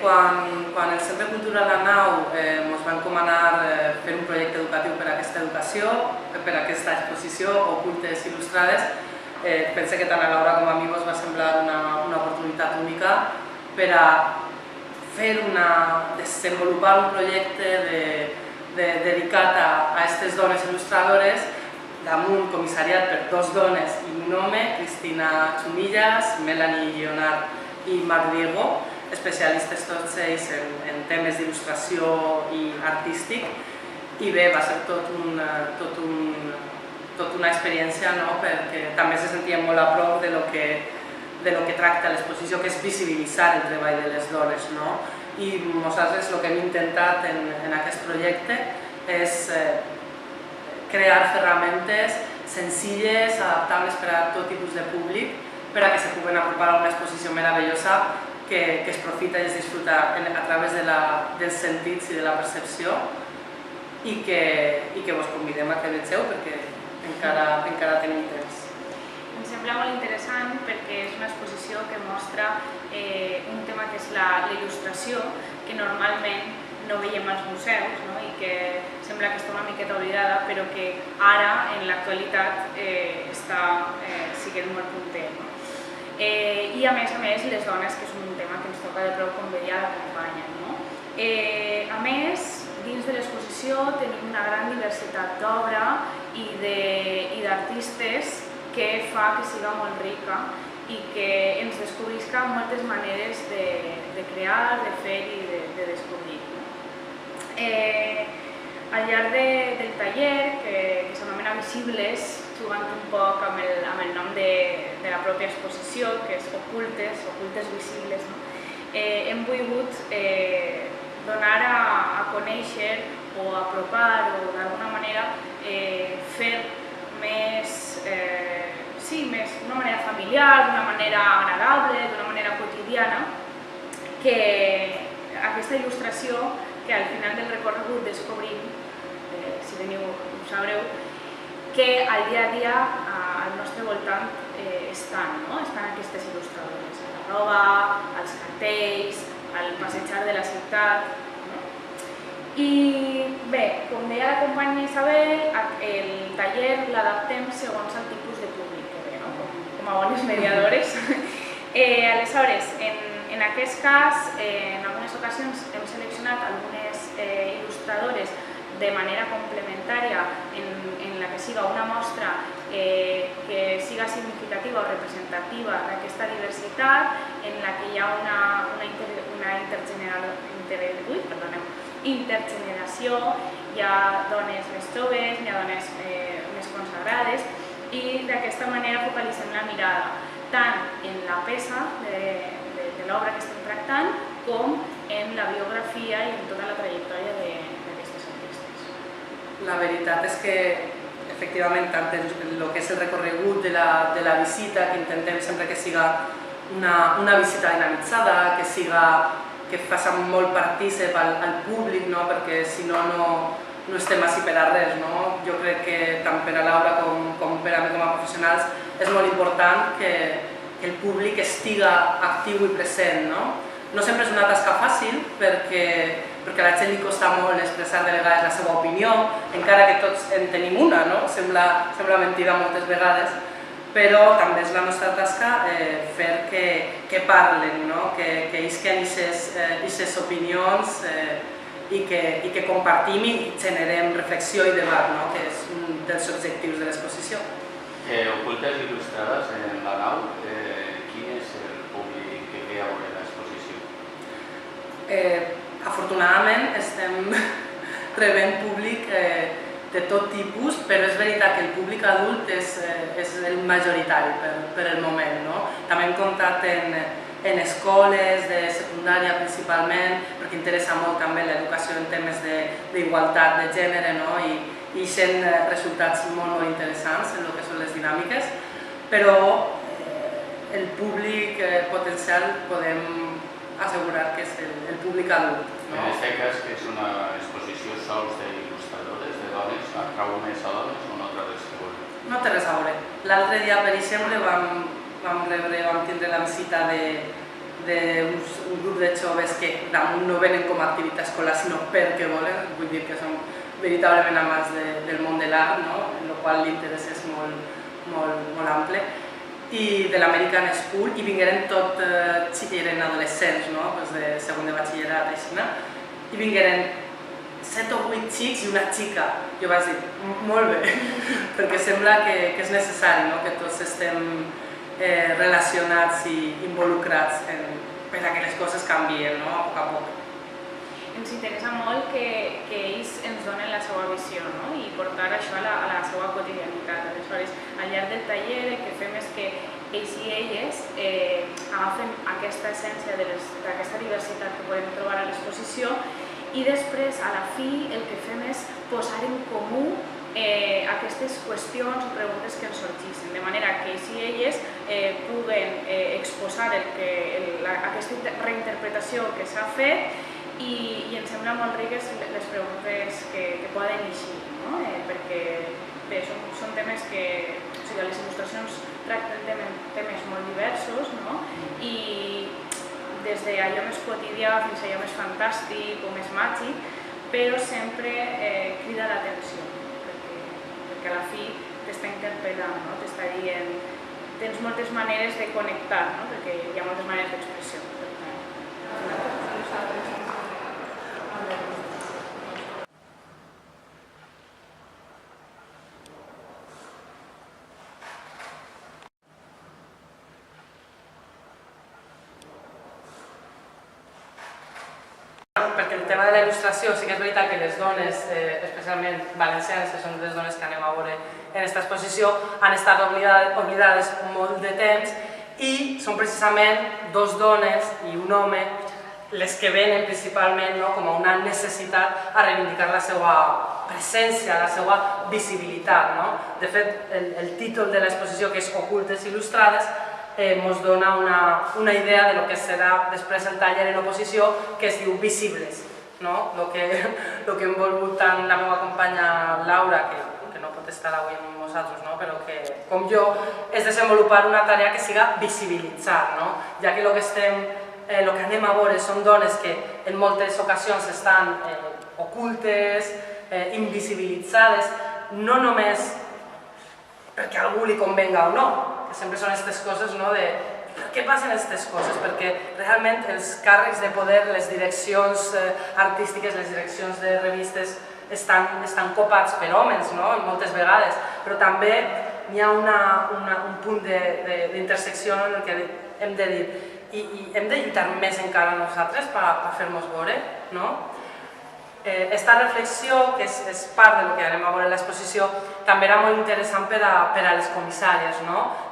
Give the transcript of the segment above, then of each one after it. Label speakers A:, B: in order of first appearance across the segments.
A: quan el Centre Cultural La Nau ens va encomanar fer un projecte educatiu per a aquesta exposició, Ocultes il·lustrades, pense que tant a Laura com a mi ens va semblar una oportunitat única per a desenvolupar un projecte dedicat a aquestes dones il·lustradores damunt comissariat per dos dones i un home, Cristina Chumillas, Melanie Lleonard i Marc Diego, especialistes tots ells en temes d'il·lustració i artístic, i bé, va ser tot una experiència, perquè també se sentia molt a prop de lo que tracta l'exposició, que és visibilitzar el treball de les dones. I nosaltres el que hem intentat en aquest projecte és crear ferramentes senzilles, adaptables per a tot tipus de públic, per a que se puguen apropar a una exposició meravellosa que es profita i es disfruta a través dels sentits i de la percepció, i que vos convidem a que vegeu perquè encara tenim temps.
B: Em sembla molt interessant perquè és una exposició que mostra un tema que és la il·lustració, que normalment no veiem als museus i que sembla que està una miqueta oblidada, però que ara, en l'actualitat, sí que és molt punter. I a més, les dones, que és un tema que ens toca de prou com veia a la campanya. A més, dins de l'exposició tenim una gran diversitat d'obra i d'artistes que fa que siga molt rica i que ens descobrisca moltes maneres de crear, de fer i de descobrir. Al llarg del taller, que s'anomena Visibles, jugant un poc amb el nom de la pròpia exposició, que és Ocultes Visibles, hem volgut donar a conèixer o apropar o d'alguna manera fer d'una manera familiar, d'una manera agradable, d'una manera quotidiana, que aquesta il·lustració que al final del recorregut descobrim, si veniu ho sabreu, que al dia a dia al nostre voltant estan aquestes il·lustradores, a la roba, als cartells, al passejar de la ciutat. I bé, com deia la companya Isabel, el taller l'adaptem segons el tipus de públic que ve, com a bones mediadores. Aleshores, en aquest cas, en algunes ocasions hem seleccionat algunes il·lustradores de manera complementària en la que siga una mostra que siga significativa o representativa d'aquesta diversitat, en la que hi ha una intergeneració, hi ha dones més joves, hi ha dones més consagrades, i d'aquesta manera focalitzem la mirada tant en la peça de l'obra que estem tractant com en la biografia i en tota la trajectòria d'aquestes artistes.
A: La veritat és que, efectivament, tant el que és el recorregut de la visita, que intentem sempre que siga una visita dinamitzada, que faci molt partícip al públic, perquè si no estem així per a res. Jo crec que tant per a Laura com per a mi com a professionals és molt important que el públic estiga actiu i present. No sempre és una tasca fàcil perquè a la gent li costa molt expressar de vegades la seva opinió, encara que tots en tenim una, sembla mentida moltes vegades, però també és la nostra tasca fer que parlen, que isquen aquestes opinions i que compartim i generem reflexió i debat, que és un dels objectius de l'exposició.
C: Ocultes il·lustrades en la nau, quin és el públic que ve a veure l'exposició?
A: Afortunadament estem rebent públic de tot tipus, però és veritat que el públic adult és el majoritari per el moment. També hem comptat en escoles de secundària principalment, perquè interessa molt també l'educació en temes d'igualtat de gènere i sent resultats molt interessants en el que són les dinàmiques, però el públic potencial podem assegurar que és el públic adult.
C: En aquest cas, que és una exposició sols d'il·lustradores, de dones, atrau més a dones o no té res a veure?
A: No té res a veure. L'altre dia, per exemple, vam tindre la visita d'un grup de joves que damunt no venen com a activitat escolar, sinó perquè volen, vull dir que són veritablement amants del món de l'art, no? En el qual l'interès és molt ample, i de l'American School, i vingueren tot, eren adolescents, no? De segon de batxillerat, així, i vingueren 7 o 8 xics i una xica. Jo vaig dir, molt bé, perquè sembla que és necessari, no? Que tots estem relacionats i involucrats per a que les coses canvien, no? A poc a poc.
B: Ens interessa molt que ells ens donen la seva visió, no? I portar això a la seva quotidianitat. Aleshores, al llarg del taller el que fem és que ells i elles agafen aquesta essència d'aquesta diversitat que podem trobar a l'exposició i després, a la fi, el que fem és posar en comú aquestes qüestions o preguntes que ens sorgissin, de manera que ells i elles puguen exposar aquesta reinterpretació que s'ha fet i em sembla molt riques les preguntes que poden eixir, no? Perquè bé, són temes que, o sigui, les il·lustracions tracten temes molt diversos, no? I des d'allò més quotidià fins a allò més fantàstic o més màgic, però sempre crida l'atenció, perquè a la fi t'està interpel·lant, no? T'està dient, tens moltes maneres de connectar, no? Perquè hi ha moltes maneres d'expressió.
A: Perquè el tema de la il·lustració, sí que és veritat que les dones, especialment valencianes, que són les dones que anem a veure en aquesta exposició, han estat oblidades molt de temps i són precisament dos dones i un home les que venen principalment com a una necessitat a reivindicar la seva presència, la seva visibilitat. De fet, el títol de l'exposició, que és Ocultes il·lustrades, ens dona una idea de lo que serà després el taller en oposició, que es diu Visibles. El que hem volgut tant la meva companya Laura, que no pot estar avui amb nosaltres, però que, com jo, és desenvolupar una tarea que siga visibilitzar, ja que el que anem a veure són dones que en moltes ocasions estan ocultes, invisibilitzades, no només perquè a algú li convenga o no, que sempre són aquestes coses de per què passen aquestes coses, perquè realment els càrrecs de poder, les direccions artístiques, les direccions de revistes estan copats per homes, moltes vegades, però també hi ha un punt d'intersecció en el que hem de dir i hem de lluitar més encara nosaltres per fer-nos veure. Esta reflexió, que és part del que anem a veure en l'exposició, també era molt interessant per a les comissàries,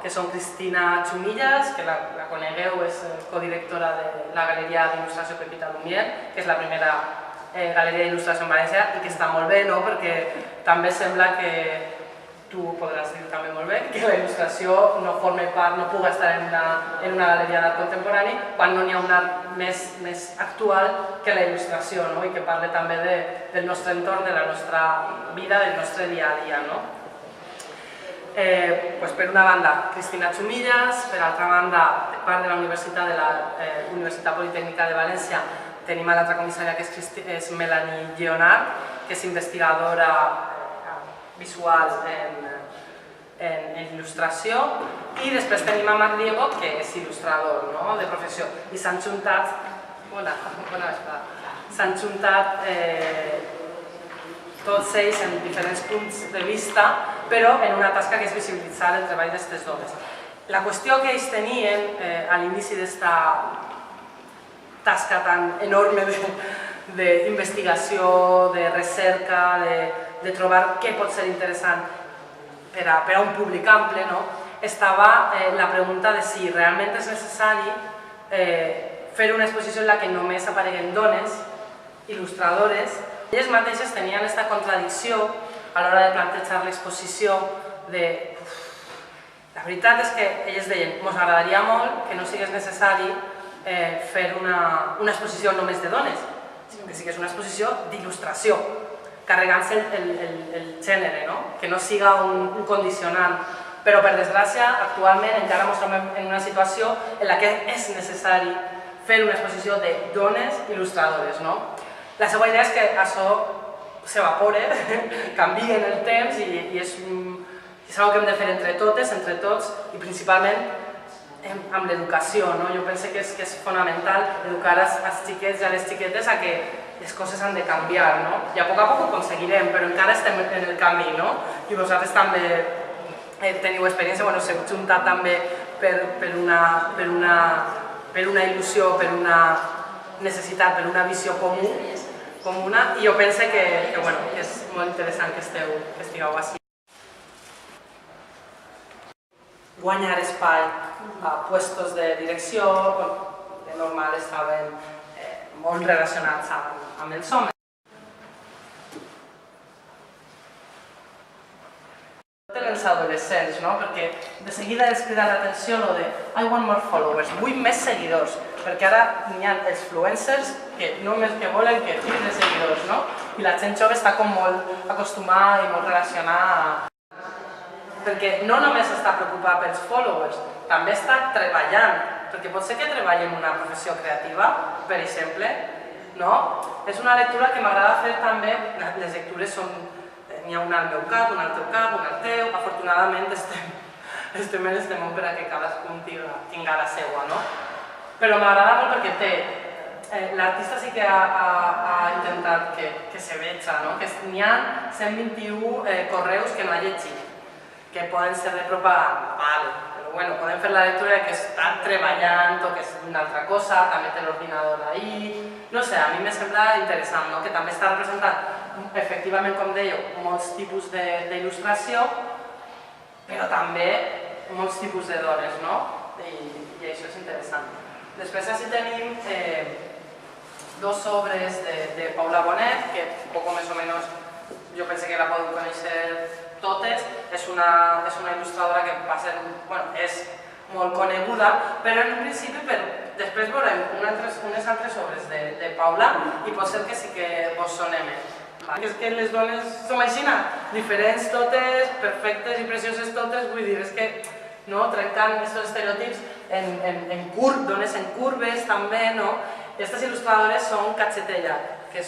A: que són Cristina Chumillas, que la conegueu, és codirectora de la Galeria d'Il·lustració Pepita Lumière, que és la primera galeria d'il·lustració en València i que està molt bé, perquè també sembla que tu podràs dir també molt bé, que la il·lustració no forma part, no pugui estar en una galeria d'art contemporani quan no n'hi ha un art més actual que la il·lustració i que parla també del nostre entorn, de la nostra vida, del nostre dia a dia. Per una banda, Cristina Chumillas, per altra banda, de part de la Universitat Politècnica de València, tenim a l'altra comissària que és Melanie Lleonard, que és investigadora visual en il·lustració, i després tenim a Marc Diego, que és il·lustrador de professió, i s'han juntat tots ells en diferents punts de vista, però en una tasca que és visibilitzar el treball d'aquestes dones. La qüestió que ells tenien a l'inici d'esta tasca tan enorme d'investigació, de recerca, de trobar què pot ser interessant per a un públic ample, estava la pregunta de si realment és necessari fer una exposició en la que només apareguen dones, il·lustradores. Elles mateixes tenien aquesta contradicció a l'hora de plantejar l'exposició de... La veritat és que elles deien, ens agradaria molt que no sigués necessari fer una exposició només de dones, sinó que sigués una exposició d'il·lustració, carregant-se el gènere, que no siga un condicionant. Però, per desgràcia, actualment encara ens trobem en una situació en la que és necessari fer una exposició de dones il·lustradores, no? La seva idea és que això s'evapore, canvia en el temps i és una que hem de fer entre totes, entre tots i principalment amb l'educació, no? Jo penso que és fonamental educar als xiquets i a les xiquetes a que les coses han de canviar, no? I a poc ho aconseguirem, però encara estem en el camí, no? I vosaltres també teniu experiència, bueno, s'heu juntat també per una il·lusió, per una necessitat, per una visió comuna, i jo penso que és molt interessant que estigueu així. Guanyar espai a puestos de direcció, de normal estaven molt relacionats amb els homes. Els adolescents, no? Perquè de seguida els crida l'atenció lo de I want more followers, vull més seguidors, perquè ara n'hi ha els influencers que només que volen que tinguin seguidors, no? I la gent jove està com molt acostumada i molt relacionada, perquè no només està preocupada pels followers, també està treballant, perquè pot ser que treballi en una professió creativa, per exemple, no? És una lectura que m'agrada fer també, les lectures són n'hi ha una al meu cap, una al teu cap, una al teu. Afortunadament estem en este món per a que cadascun tinga la seva, no? Però m'agrada molt perquè l'artista sí que ha intentat que se veja, no? Que n'hi ha 121 correus que no ha llegit, que poden ser de propaganda, vale. Però bueno, podem fer la lectura que està treballant o que és una altra cosa, també té l'ordinador ahí. No sé, a mi me sembla interessant, no? Que també està representant efectivament, com dèieu, molts tipus d'il·lustració, però també molts tipus de dones, no? I això és interessant. Després així tenim dos obres de Paula Bonet, que poc o més o menys jo penso que la podeu conèixer totes. És una il·lustradora que va ser, bueno, és molt coneguda, però en un principi, després veurem unes altres obres de Paula i pot ser que sí que vos sonem. És que les dones som així, diferents totes, perfectes i precioses totes, vull dir, és que trencant aquests estereotips en dones en curves també, no? Aquestes il·lustradores són Cachetella, que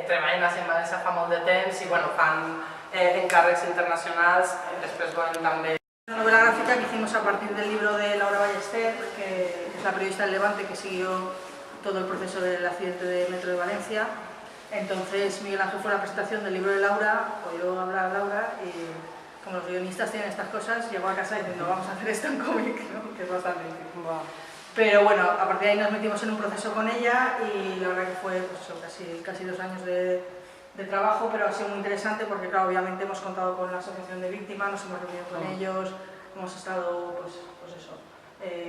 A: treballen a València fa molt de temps i fan encàrrecs internacionals, després veurem també.
D: Una novela gráfica que hicimos a partir del libro de Laura Ballester, que es la periodista del Levante que siguió todo el proceso del accidente de Metro de Valencia. Entonces Miguel Ángel fue la presentación del libro de Laura, oyó hablar a Laura y como los guionistas tienen estas cosas, llegó a casa diciendo vamos a hacer esto en cómic, ¿no? Que es bastante difícil. Pero bueno, a partir de ahí nos metimos en un proceso con ella y la verdad que fue casi 2 años de trabajo, pero ha sido muy interesante porque claro, obviamente hemos contado con la asociación de víctimas, nos hemos reunido con ellos, hemos estado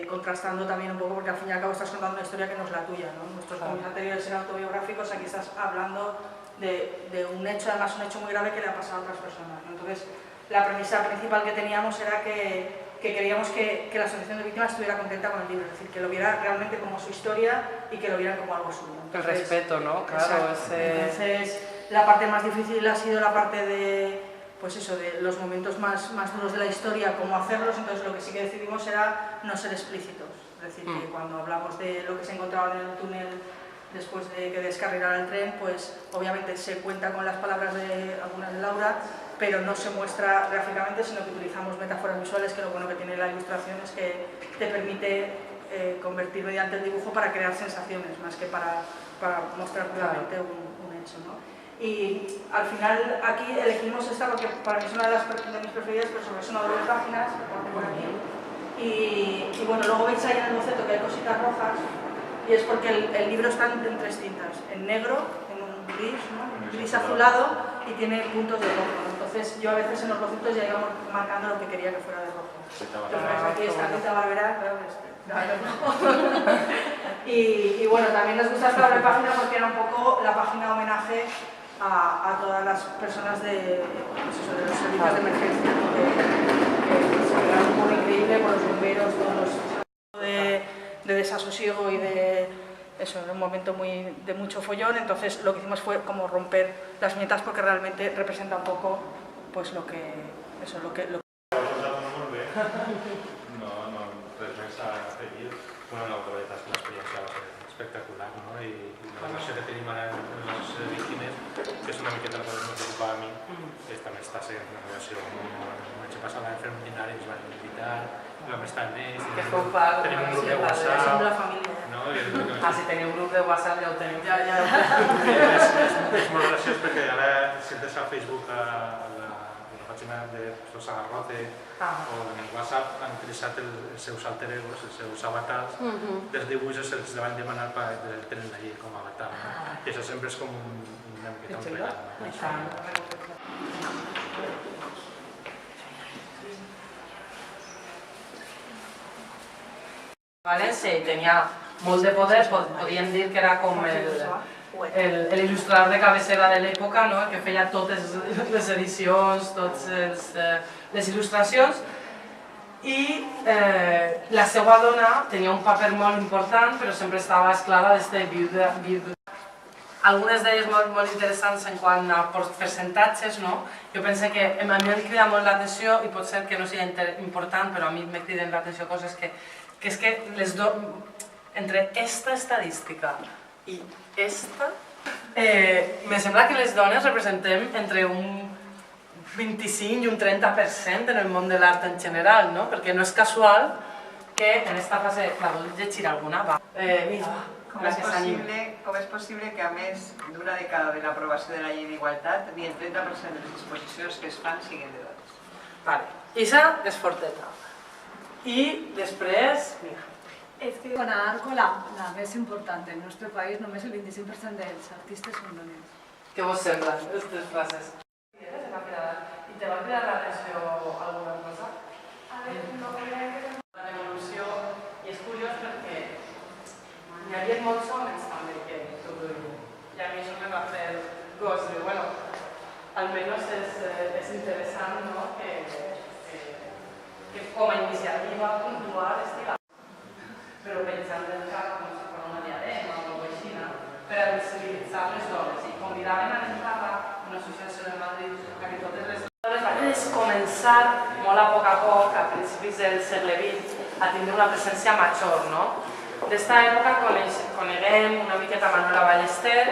D: contrastando también un poco porque al fin y al cabo estás contando una historia que no es la tuya, ¿no? Nuestros cómics anteriores eran autobiográficos, aquí estás hablando de un hecho, además un hecho muy grave que le ha pasado a otras personas, ¿no? Entonces la premisa principal que teníamos era que queríamos que la asociación de víctimas estuviera contenta con el libro, es decir, que lo viera realmente como su historia y que lo vieran como algo suyo.
A: El respeto, ¿no? Claro,
D: Entonces la parte más difícil ha sido la parte de los momentos más duros de la historia, cómo hacerlos. Entonces lo que sí que decidimos era no ser explícitos, es decir, que cuando hablamos de lo que se encontraba en el túnel después de que descarrilara el tren, pues obviamente se cuenta con las palabras de algunas de Laura, pero no se muestra gráficamente, sino que utilizamos metáforas visuales, que lo bueno que tiene la ilustración es que te permite convertir mediante el dibujo para crear sensaciones, más que para mostrar claramente un hecho, ¿no? Y al final aquí elegimos esta porque para mí es una de mis preferidas, pero sobre eso una doble páginas, que pongo por aquí. Y bueno, luego veis ahí en el boceto que hay cositas rojas, y es porque el libro está en 3 tintas, en negro, en un gris, ¿no? Gris azulado, y tiene puntos de rojo, ¿no? Entonces yo a veces en los bocetos ya iba marcando lo que quería que fuera de rojo. Entonces aquí está Rita Barberá, claro, y bueno, también nos gusta esta doble página porque era un poco la página homenaje a todas las personas de los servicios de emergencia, ¿no? que se quedaron un poco increíble con los bomberos, todos los de desasosiego y de eso, en un momento de mucho follón. Entonces lo que hicimos fue como romper las viñetas porque realmente representa un poco pues lo que
E: No, res més a afegir. Bueno, la veritat és que l'experiència va ser espectacular, no? I la relació que tenim ara amb les associacions de víctimes, que és una miqueta la que més preocupa a mi, que també està sent una relació. Vaig passar l'any seminari, ens van invitar, vam estar més, tenim un grup de WhatsApp.
A: Si teniu grup de WhatsApp ja ho teniu.
E: És molt graciós perquè ara si entres a Facebook a la pàgina de los Agarrote o en el WhatsApp han utilitzat els seus alter egos, els seus avatars, dels dibuixos els van demanar per tenir allí com a avatar. I això sempre és com una miqueta un regal.
A: València i tenia molt de poder, podríem dir que era com l'il·lustrador de cabecera de l'època, el que feia totes les edicions, totes les il·lustracions, i la seva dona tenia un paper molt important, però sempre estava esclava d'aquesta viuda. Algunes d'elles molt interessants en quant a percentatges, jo penso que a mi em crida molt l'atenció, i pot ser que no sigui important, però a mi me criden l'atenció coses que és que entre esta estadística i esta, me sembla que les dones representem entre un 25 i un 30% en el món de l'art en general, perquè no és casual que en esta fase, la vol llegir alguna? Va.
F: Com és possible que, a més d'una dècada de l'aprovació de la llei d'igualtat, ni el 30% de les exposicions que es fan siguin de dones?
A: Vale, Isa és forteta. I després, mira.
G: Es que con Arco la més important en nuestro país, només el 25% dels artistes són dones.
A: Què vos sembla, aquestes frases? I te va cridar l'atenció alguna cosa?
B: A veure, no crec.
A: La revolució, i és curiós perquè hi havia molts homes també que ho duien. I a mi això me va fer gos, i bueno, almenys és interessant que com a iniciativa puntual estigui, però pensant en el cap com si fos una diadema o alguna cosa per a visibilitzar les dones. I convidaven a l'entrada una associació de Madrid a que totes les dones van començar molt a poc, a principis del segle XX, a tindre una presència major. D'esta època coneguem una miqueta Manuela Ballester,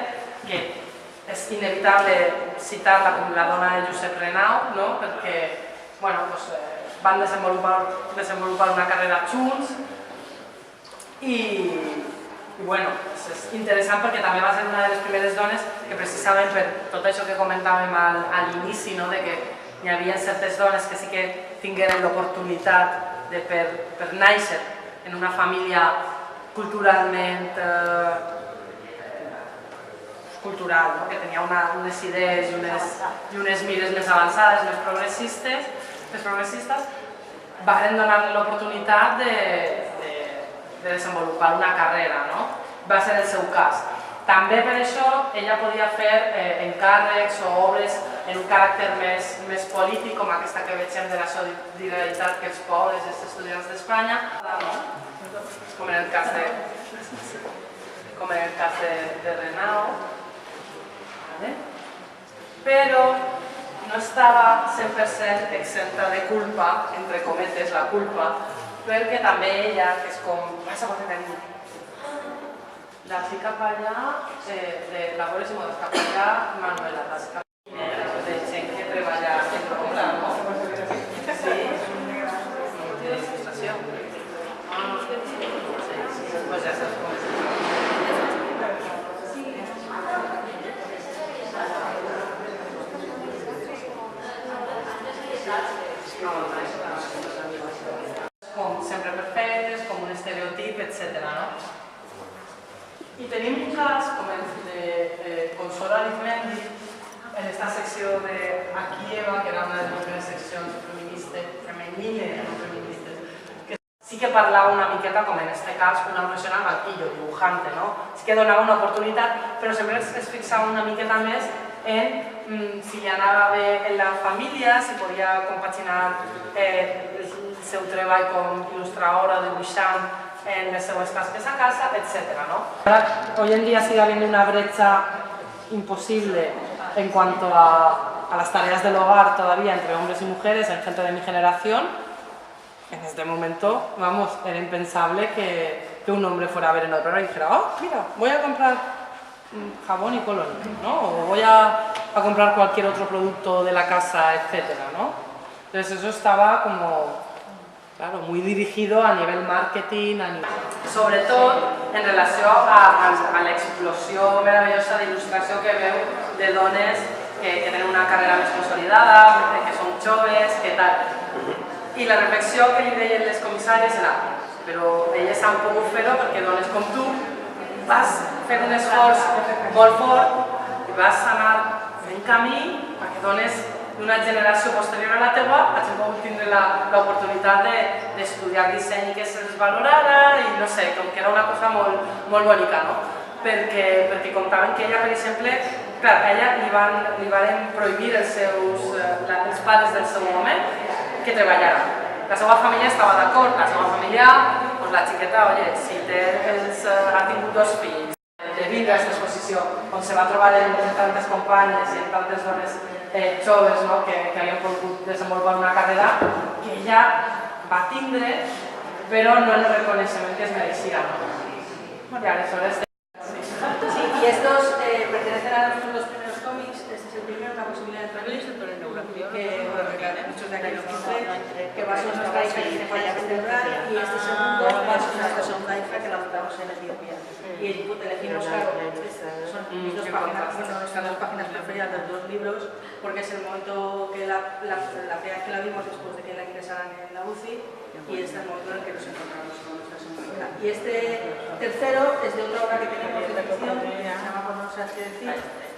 A: que és inevitable citar-la com la dona de Josep Renau, perquè van desenvolupar una carrera junts i és interessant perquè també va ser una de les primeres dones que precisament per tot això que comentàvem a l'inici, que hi havia certes dones que sí que tingueren l'oportunitat de per néixer en una família culturalment cultural, que tenia unes idees i unes mires més avançades, més progressistes, van donar l'oportunitat de desenvolupar una carrera, va ser el seu cas. També per això ella podia fer encàrrecs o obres en un caràcter més polític, com aquesta que vegem de la solidaritat que els pobres i els estudiants d'Espanya, com en el cas de Renau, però no estava 100% exenta de culpa, entre cometes, la culpa, perquè també ella, que és com, vas a poder tenir, la fica per allà, la veure si m'ho desca per allà, Manuela, desca per allà, de gent que treballa en l'obra, no? Sí? De il·lustració. Sí, pues ja saps com és. Com sempre perfectes, com un estereotip, etc. I tenim un cas com el de Consuelo Arizmendi en aquesta secció de Aquí Eva, que era una de les primeres seccions femenines, no feministes, que sí que parlava una miqueta, com en aquest cas, una professional maquillo, dibujante, sí que donava una oportunitat, però sempre es fixava una miqueta més en si li anava bé en la família, si podia compaginar el seu treball com il·lustradora, dibuixant en les seues tasques a casa, etc. Hoy en día sigue habiendo una brecha imposible en cuanto a las tareas del hogar todavía entre hombres y mujeres en gente de mi generación, En este momento, vamos, era impensable que un hombre fuera a ver en otro y dijera, oh, mira, voy a comprar jabón y colonia, ¿no? O voy a comprar cualquier otro producto de la casa, etcétera, ¿no? Entonces eso estaba como, claro, muy dirigido a nivel marketing, sobretot en relació a l'explosió meravellosa d'il·lustració que veu de dones que tenen una carrera més consolidada, que són joves, que tal. I la reflexió que li deien les comissàries era, però elles han pogut fer-ho perquè dones com tu vas fer un esforç molt fort i vas anar fent camí perquè dones d'una generació posterior a la teua hagin pogut tindre l'oportunitat d'estudiar disseny i que se'ls valorara i no sé, com que era una cosa molt bonica, no? Perquè contaven que ella, per exemple, clar, a ella li van prohibir els pares del seu home que treballara. La seva família estava d'acord, la seva família, doncs la xiqueta, oye, si ha tingut 2 fills, de vindre a aquesta exposició, on se va trobar en tantes companyes i en tantes dones joves que havien pogut desenvolupar una carrera que ella va tindre, però no el reconeixement que es mereixia. I aleshores...
D: Sí, y estos pertenecen a los primeros cómics. Este es el primero, La posibilidad de entrevista, que muchos de aquí lo conocen, que va a ser nuestra hija y de falla cerebral, y este segundo va a ser nuestra segunda hija que la adoptamos en Etiopía. Y elegimos, claro, son mis 2 páginas, bueno, nuestras 2 páginas preferidas de los 2 libros, porque es el momento que la primera vez que la vimos después de que la ingresaran en la UCI, y este es el momento en el que nos encontramos con nuestra segunda hija. Y este tercero es de otra obra que tenemos de ficción, que se llama Por no sabes qué decir,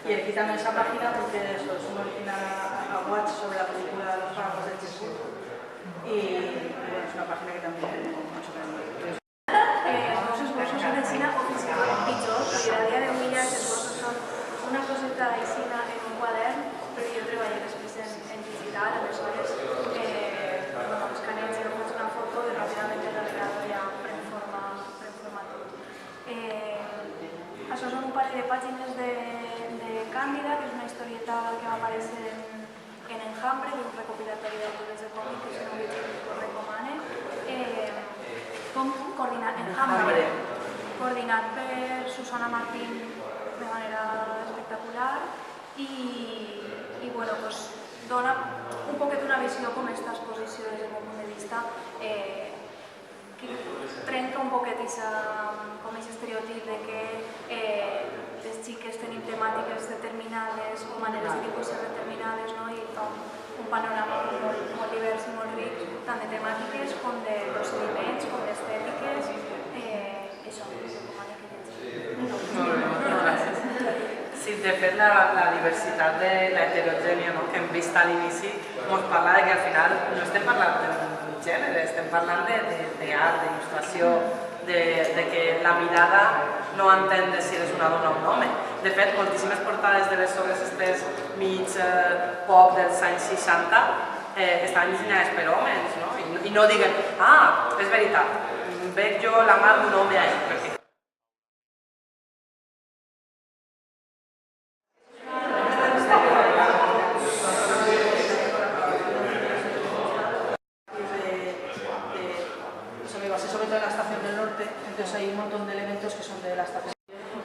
D: y aquí también esa página porque eso es un original a Watch sobre la película de los páramos de Jesús. Y bueno, es una página que también tenemos mucho cariño.
H: Els esbossos en el cine oficialment pitjors, perquè a dia d'avui ja els esbossos són una coseta d'aixina en un quadern, però jo treballo després en digital, aleshores escaneo, si no faig una foto, ràpidament el navegador ja pren forma tot. Això són un parell de pàgines de Càndida, que és una historieta que va aparèixer en Enjambre, que és un recopilatori d'autores de còmic, que si no ho recomane. Coordinat per Susana Martín de manera espectacular i bueno, pues, dona un poquet una visió com aquesta exposició des del meu punt de vista que trenca un poquet com aquest estereotip de que les xiques tenim temàtiques determinades o maneres de dibuixar determinades, no? I fa un panorama molt divers i molt ric, tant de temàtiques com de procediments, com d'estètiques, això, recomano que llegeixi.
A: Molt bé, gràcies. Sí, de fet, la diversitat de l'heterogènia que hem vist a l'inici ens parla que al final no estem parlant d'un gènere, estem parlant d'art, d'il·lustració, de que la mirada no entén si eres una dona o un home. De fet, moltíssimes portades de les obres aquestes mig pop dels anys 60 estaven dissenyades per homes, no? I no diguen, és veritat, veig jo la mà d'un home ahí, perquè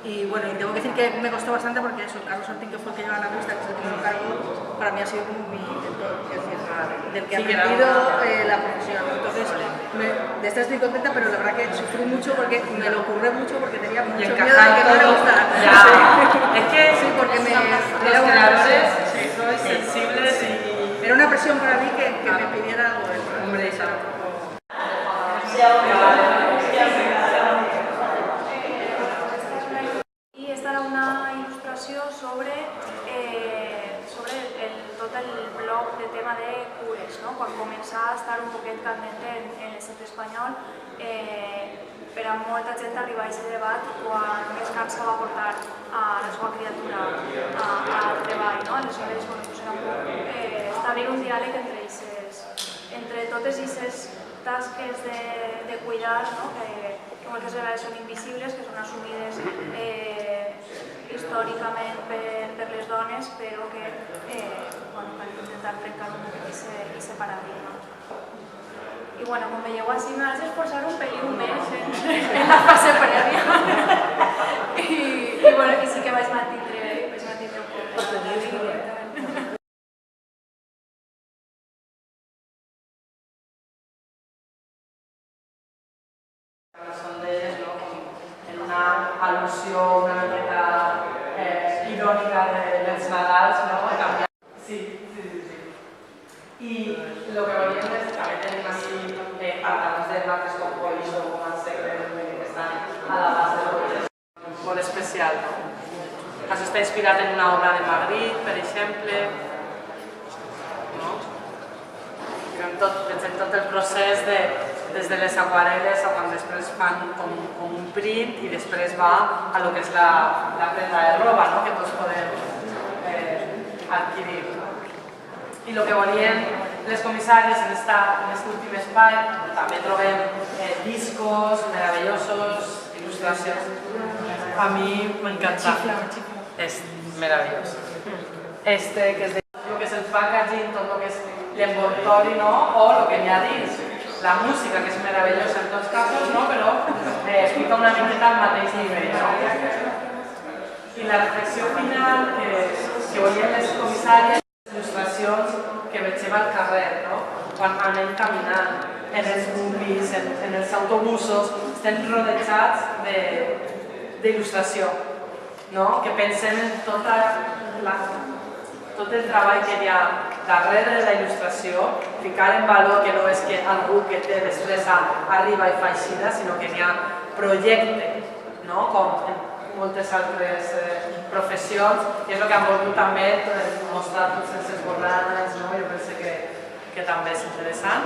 D: y bueno, y tengo que decir que me costó bastante porque eso, Carlos Ortín, que fue el que lleva la revista, que es el que me lo cargo, para mí ha sido como mi mentor, es decir, del que ha aprendido la profesión. Entonces, de esta estoy contenta, pero la verdad que sufrí mucho porque me lo ocurrió mucho porque tenía mucho miedo de que no le gustara.
A: Es que
D: sí, porque
A: los creadores sois sensibles y...
D: Era una presión para mí que me pidiera algo.
A: Hombre,
H: I esta era una il·lustració sobre tot el bloc de tema de cures, no? Quan començà a estar un poquet candent en l'estat espanyol, per a molta gent arribar a aquest debat quan Descansa va portar a la seva criatura al treball, no? Aleshores, era un poc establir un diàleg entre totes aquestes tasques de cuidar, que moltes vegades són invisibles, que són assumides històricament per les dones, però que cal intentar trencar un poc aquest paradigma. bueno, com veieu així m'has d'esforçar un pelín més en la fase prèvia. I bueno, sí que vaig mantindre un poc.
A: Al·lusió una miqueta irònica dels Nadals, no? Sí. I el que volíem és, també tenim així pantalons de marques com Poliso, com el Secret, que estan a la base de l'origen. Molt especial, no? Això està inspirat en una obra de Magritte, per exemple. Pensem tot el procés des de les aquarel·les a quan després fan com un print i després va a lo que és la prenda de roba, que tots podem adquirir. I el que volien les comissàries en aquest últim espai, també trobem discos meravellosos, il·lustracions. A mi m'encanta. És meravellós. Que és el que és el packaging, tot el que és l'envoltori, o el que hi ha dins. La música, que és meravellosa en tots casos, però explica una miqueta al mateix nivell. I la reflexió final que volien les comissàries, il·lustracions que vegem al carrer, quan anem caminant, en els bumbis, en els autobusos, estem rodejats d'il·lustració, que pensem en tot el treball que hi ha darrere de la il·lustració, ficar en valor que no és que algú que té destresa arriba i fa així, sinó que hi ha projecte, com en moltes altres professions, i és el que han volgut també mostrar tots els esborrans, jo penso que també és interessant.